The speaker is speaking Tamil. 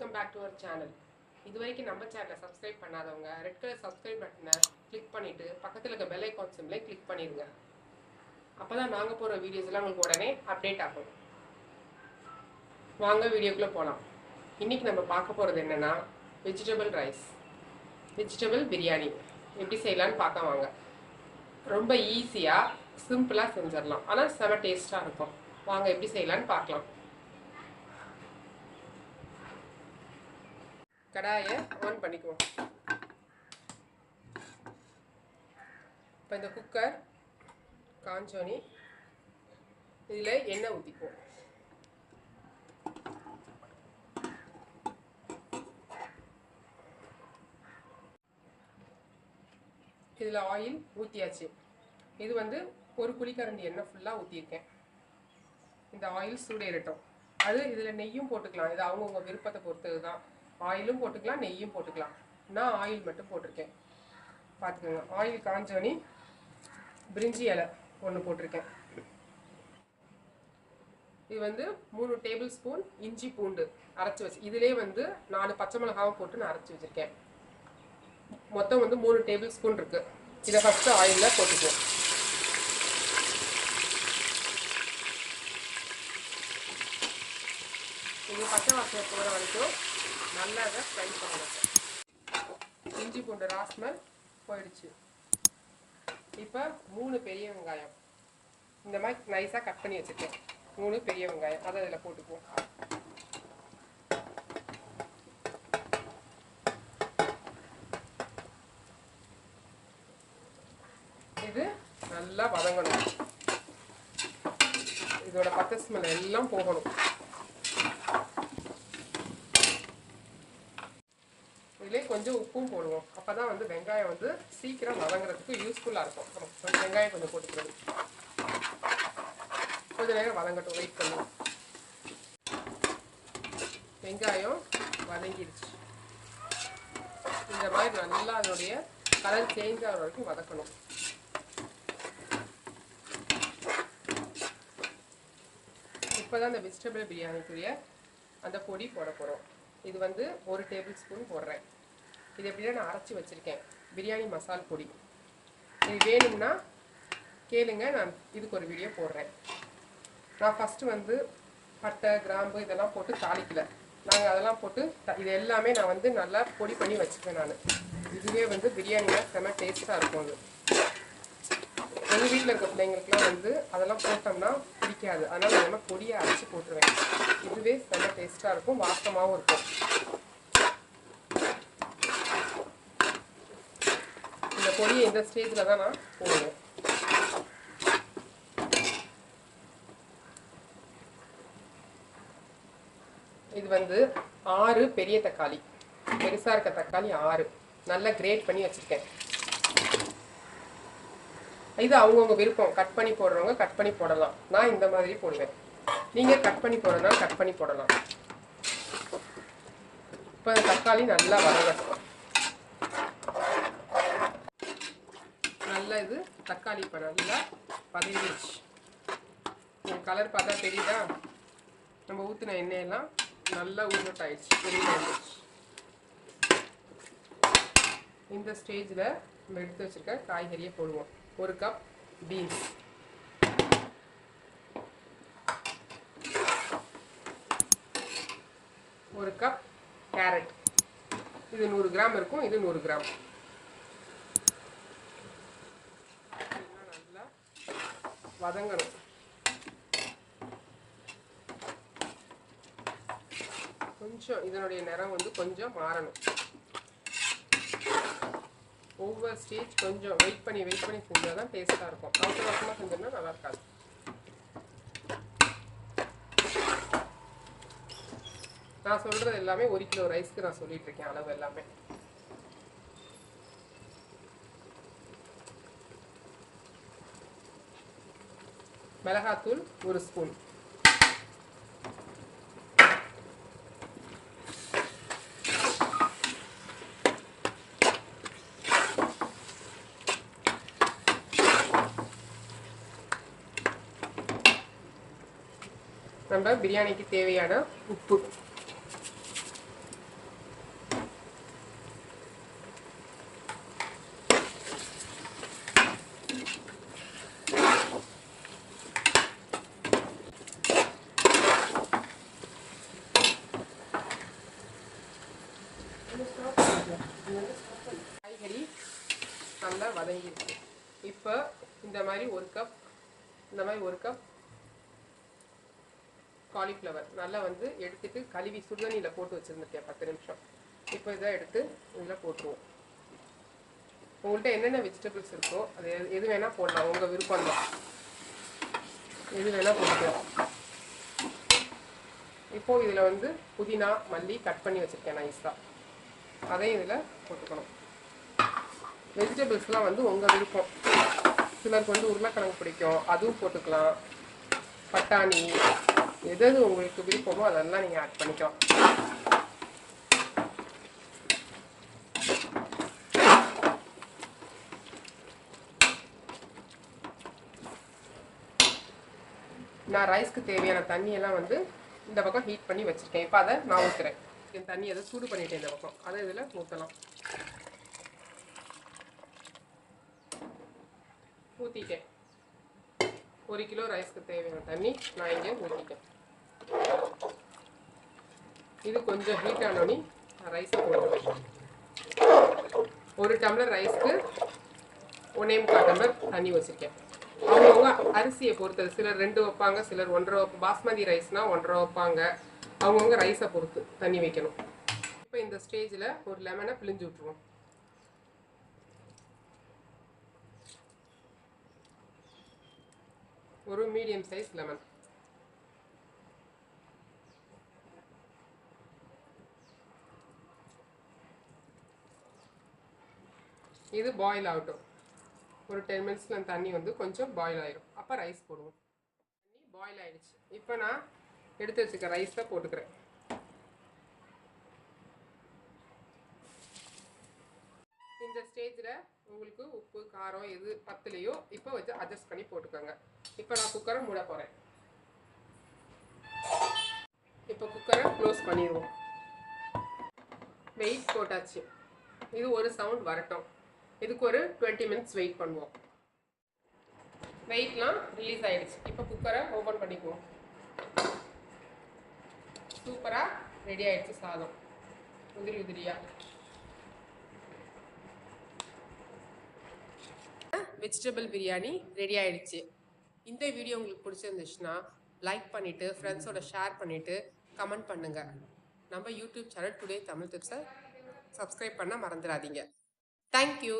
Welcome back to our channel. இதுவரைக்கும் நம்ம சேனலை சப்ஸ்கிரைப் பண்ணாதவங்க ரெட் கலர் சப்ஸ்கிரைப் பட்டனை கிளிக் பண்ணிட்டு பக்கத்துல இருக்க பெல் ஐகான் சிம்பலை கிளிக் பண்ணிருங்க. அப்பதான் நாங்க போற வீடியோஸ் எல்லாம் உங்களுக்கு உடனே அப்டேட் ஆகும். வாங்க வீடியோக்குள்ள போலாம். இன்னைக்கு நம்ம பார்க்க போறது என்னன்னா வெஜிடபிள் ரைஸ், வெஜிடபிள் பிரியாணி எப்படி செய்யலாம்னு பார்க்க வாங்க. ரொம்ப ஈஸியா சிம்பிளா செஞ்சிடலாம். ஆனா செம டேஸ்டா இருக்கும். வாங்க எப்படி செய்யலாம்னு பார்க்கலாம். கடாயை ஆன் பண்ணிக்குவோம். இப்போ இந்த குக்கர் காஞ்சோனி இதில் எண்ணெய் ஊற்றிக்குவோம். இதில் ஆயில் ஊற்றியாச்சு. இது வந்து ஒரு குழிக்கரண்டி எண்ணெய் ஃபுல்லாக ஊற்றியிருக்கேன். இந்த ஆயில் சூடேறட்டும். அது இதில் நெய்யும் போட்டுக்கலாம். இது அவங்கவுங்க விருப்பத்தை பொறுத்தது தான். ஆயிலும் போட்டுக்கலாம், நெய்யும் போட்டுக்கலாம். நான் ஆயில் மட்டும் போட்டிருக்கேன். பார்த்துக்கோங்க. ஆயில் காஞ்சோனி பிரிஞ்சி இலை ஒன்று போட்டிருக்கேன். இது வந்து 3 டேபிள் ஸ்பூன் இஞ்சி பூண்டு அரைச்சி வச்சு, இதிலே வந்து 4 பச்சை மிளகாவும் போட்டு நான் அரைச்சி வச்சுருக்கேன். மொத்தம் வந்து 3 டேபிள் ஸ்பூன் இருக்கு. இதை ஃபஸ்ட்டு ஆயிலில் போட்டுக்குவோம். இது பச்சை வாசனை போகிற வரைக்கும் நல்லா அதை ஃப்ரை பண்ணணும். இஞ்சி பூண்டு ராஸ்மல் போயிடுச்சு. இப்போ 3 பெரிய வெங்காயம் இந்த மாதிரி நைஸாக கட் பண்ணி வச்சுருக்கேன். 3 பெரிய வெங்காயம் அதை அதில் போட்டுக்குவோம். இது நல்லா வதங்கணும். இதோட பச்சை ஸ்மெல் எல்லாம் போகணும். இதிலே கொஞ்சம் உப்பும் போடுவோம். அப்போ தான் வந்து வெங்காயம் வந்து சீக்கிரம் வதங்குறதுக்கு யூஸ்ஃபுல்லாக இருக்கும். கொஞ்சம் வெங்காயம் கொஞ்சம் போட்டுக்கிறது. கொஞ்சம் நேரம் வதங்கட்டும், வெயிட் பண்ணுவோம். வெங்காயம் வதங்கிடுச்சு. இந்த மாதிரி நல்லா அதனுடைய கலர் சேஞ்ச் ஆகிற வரைக்கும் வதக்கணும். இப்போ தான் இந்த வெஜிடபிள் பிரியாணிக்குரிய அந்த பொடி போட போகிறோம். இது வந்து 1 டேபிள் ஸ்பூன் போடுறேன். இது எப்படின்னா நான் அரைச்சி வச்சுருக்கேன். பிரியாணி மசால் பொடி. இது வேணும்னா கேளுங்க, நான் இதுக்கு ஒரு வீடியோ போடுறேன். நான் ஃபஸ்ட்டு வந்து பட்டை கிராம்பு இதெல்லாம் போட்டு தாளிக்கல. நாங்கள் அதெல்லாம் போட்டு இது எல்லாமே நான் வந்து நல்லா பொடி பண்ணி வச்சுப்பேன். நான் இதுவே வந்து பிரியாணியில் செம டேஸ்ட்டாக இருக்கும். அது எங்கள் வீட்டில் இருக்க பிள்ளைங்களுக்குலாம் வந்து அதெல்லாம் போட்டோம்னா பிடிக்காது. அதனால் நான் நல்லா பொடியை அரைச்சி போட்டுருவேன். இதுவே செம டேஸ்ட்டாக இருக்கும், வாசமாகவும் இருக்கும். இந்த பொடியை இந்த ஸ்டேஜில் தான் நான் போடுவேன். இது வந்து 6 பெரிய தக்காளி, பெருசாக இருக்க தக்காளி 6 நல்லா கிரேட் பண்ணி வச்சுருக்கேன். இது அவங்கவுங்க விருப்பம். கட் பண்ணி போடுறவங்க கட் பண்ணி போடலாம். நான் இந்த மாதிரி போடுவேன். நீங்கள் கட் பண்ணி போடுறதுனால கட் பண்ணி போடலாம். இப்போ தக்காளி நல்லா வதங்கட்டும். நல்லா இது தக்காளி இப்போ நல்லா வதங்கிடுச்சு. கலர் பார்த்தா தெரியுதா? நம்ம ஊற்றின எண்ணெயெல்லாம் நல்லா உருட் ஆயிடுச்சு, வெளியில் வந்துடுச்சு. இந்த ஸ்டேஜில் நம்ம எடுத்து வச்சுருக்க காய்கறியை போடுவோம். 1 கப் பீன்ஸ், 1 கப் கேரட். இது 100 கிராம் இருக்கும், இது 100 கிராம். நல்லா வதங்கணும். கொஞ்சம் இதனுடைய நிறம் வந்து கொஞ்சம் மாறணும். ஒவ்வொரு ஸ்டேஜ் கொஞ்சம் வெயிட் பண்ணி செஞ்சால் தான் டேஸ்ட்டாக இருக்கும். அவசர அவசரமாக செஞ்சோம்னா நல்லா இருக்காது. நான் சொல்கிறது எல்லாமே 1 கிலோ ரைஸ்க்கு நான் சொல்லிட்டு இருக்கேன் அளவு எல்லாமே. மிளகாத்தூள் 1 ஸ்பூன், நம்ம பிரியாணிக்கு தேவையான உப்பு காய்கறி நல்லா வதங்கிடுச்சு. இப்போ இந்த மாதிரி ஒரு கப் காலிஃப்ளவர் நல்லா வந்து எடுத்துட்டு கழுவி சுடுதண்ணியில் போட்டு வச்சுருந்துருக்கேன் 10 நிமிஷம். இப்போ இதை எடுத்து இதில் போட்டுருவோம். உங்கள்கிட்ட என்னென்ன வெஜிடபிள்ஸ் இருக்கோ அது எது வேணால் போடலாம், உங்கள் விருப்பம் தான், எது வேணால் போட்டுக்கலாம். இப்போது இதில் வந்து புதினா மல்லி கட் பண்ணி வச்சுருக்கேன் நைஸாக, அதையும் இதில் போட்டுக்கணும். வெஜிடபிள்ஸ்லாம் வந்து உங்கள் விருப்பம். சிலருக்கு வந்து உருளைக்கிழங்கு பிடிக்கும், அதுவும் போட்டுக்கலாம். பட்டாணி எது உங்களுக்கு விருப்பமோ அதெல்லாம் நீங்கள் ஆட் பண்ணிக்கலாம். நான் ரைஸ்க்கு தேவையான தண்ணியெல்லாம் வந்து இந்த பக்கம் ஹீட் பண்ணி வச்சுருக்கேன். இப்போ அதை நான் ஊற்றுறேன். என் தண்ணி அதை சூடு பண்ணிவிட்டேன் இந்த பக்கம், அதை இதில் ஊற்றலாம். ஊற்றிட்டேன். 1 கிலோ ரைஸ்க்கு தேவையான தண்ணி நான் இங்கே ஊற்றிட்டேன். இது கொஞ்சம் ஹீட் ஆனோடனே நான் ரைஸை போட்டுருவேன். 1 டம்ளர் ரைஸ்க்கு 1.25 டம்ளர் தண்ணி வச்சுருக்கேன். அவங்கவுங்க அரிசியை பொறுத்தது, சிலர் 2 வைப்பாங்க, சிலர் 1.5 வைப்பாங்க. பாஸ்மதி ரைஸ்னால் 1.5 வைப்பாங்க. அவங்கவுங்க ரைஸை பொறுத்து தண்ணி வைக்கணும். இப்போ இந்த ஸ்டேஜில் ஒரு லெமனை பிழிஞ்சு விட்ருவோம். ஒரு மீடியம் சைஸ் லெமன். இது பாயில் ஆகட்டும். ஒரு 10 மினிட்ஸில் தண்ணி வந்து கொஞ்சம் பாயில் ஆகிடும். அப்போ ரைஸ் போடுவோம். தண்ணி பாயில் ஆகிடுச்சு. இப்போ நான் எடுத்து வச்சுக்க ரைஸை போட்டுக்கிறேன். இந்த ஸ்டேஜில் உங்களுக்கு உப்பு காரம் எது பத்துலையோ இப்போ வச்சு அட்ஜஸ்ட் பண்ணி போட்டுக்கோங்க. இப்போ நான் குக்கரை மூட போகிறேன். இப்போ குக்கரை க்ளோஸ் பண்ணிடுவோம். வெயிட் போட்டாச்சு. இது ஒரு சவுண்ட் வரட்டும். இதுக்கு ஒரு 20 மினிட்ஸ் வெயிட் பண்ணுவோம். வெயிட்லாம் ரிலீஸ் ஆகிடுச்சு. இப்போ குக்கரை ஓப்பன் பண்ணிக்குவோம். சூப்பராக ரெடி ஆகிடுச்சு சாதம், உதிரி உதிரியாக. வெஜிடபிள் பிரியாணி ரெடி ஆகிடுச்சு. இந்த வீடியோ உங்களுக்கு பிடிச்சிருந்துச்சுன்னா லைக் பண்ணிவிட்டு ஃப்ரெண்ட்ஸோட ஷேர் பண்ணிவிட்டு கமெண்ட் பண்ணுங்கள். நம்ம யூடியூப் சேனல் டுடே தமிழ் டிப்ஸை சப்ஸ்கிரைப் பண்ண மறந்துடாதீங்க. தேங்க்யூ.